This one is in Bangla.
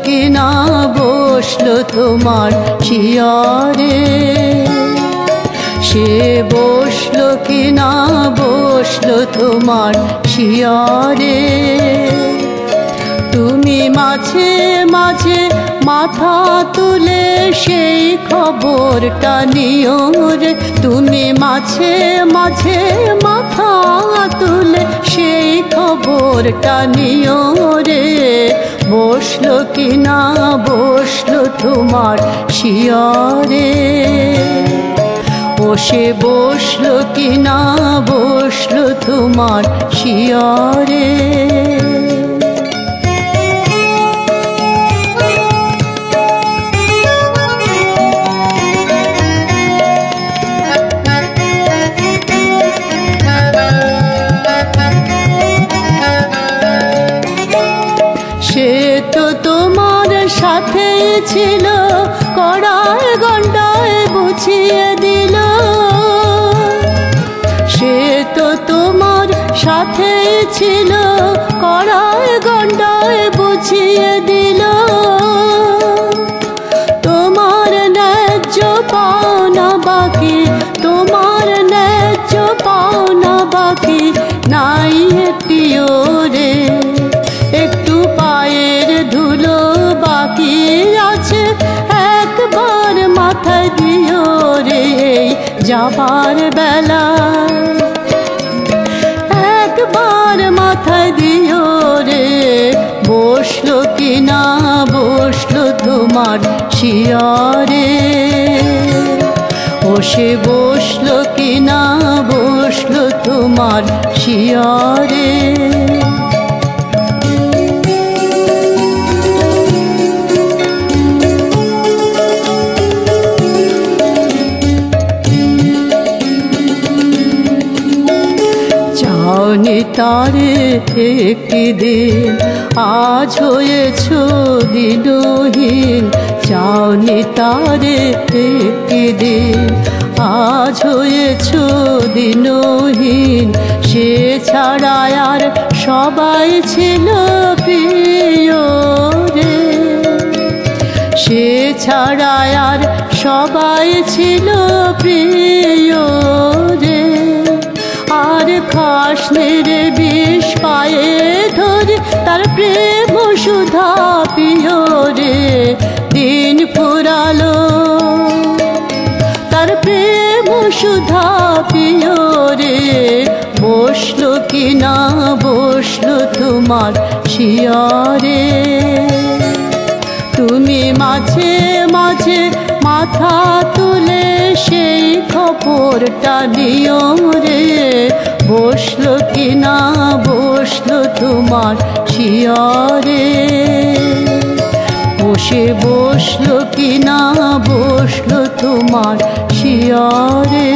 কি না বসলো তোমার শিয়রে, সে বসলো কি না বসলো তোমার শিয়রে। তুমি মাঝে মাঝে মাথা তুলে সেই খবরটা নিও রে, তুমি মাঝে মাঝে মাথা তুলে সেই খবরটা নিও রে। বসলো কি না বসলো তোমার শিয়রে, ও সে বসলো কি না বসলো তোমার শিয়রে। সে তো তোমার সাথেই ছিল, কড়ায় গন্ডায় বুঝিয়ে দিল। সে তো তোমার সাথেই ছিল, কড়ায় গন্ডায় বুঝিয়ে দিল। তোমার ন্যায্য পাওনা বাকি, তোমার ন্যায্য পাওনা বাকি নাই একটিও রে। একটু পায়ের ধুলো বাকি আছে, একবার মাথায় দিও রে এই যাবার বেলা। একবার মাথায় দিও রে, বসলো কি না বসলো তোমার শিয়রে, ও সে বসলো কি না বসলো তোমার শিয়রে। চাওনি তারে একটি দিন, আজ হয়েছ দিনহীন। চাওনি তারে একটি দিন, আজ হয়েছ দিনহীন। সে ছাড়া আর সবাই ছিল প্রিয় রে, সে ছাড়া আর সবাই ছিল প্রিয় রে। আর খাসনে রে বিষ পায়ে ধরে তার প্রেম সুধা পিও রে। দিন ফুরালো তার প্রেম সুধা পিও রে, বসলো কি না বসলো তোমার শিয়রে। তুমি মাঝে মাঝে মাথা তুলে সেই খবরটা নিও রে। বসলো কি না বসলো তোমার শিয়রে, বসে বসলো কি না বসলো তোমার শিয়রে।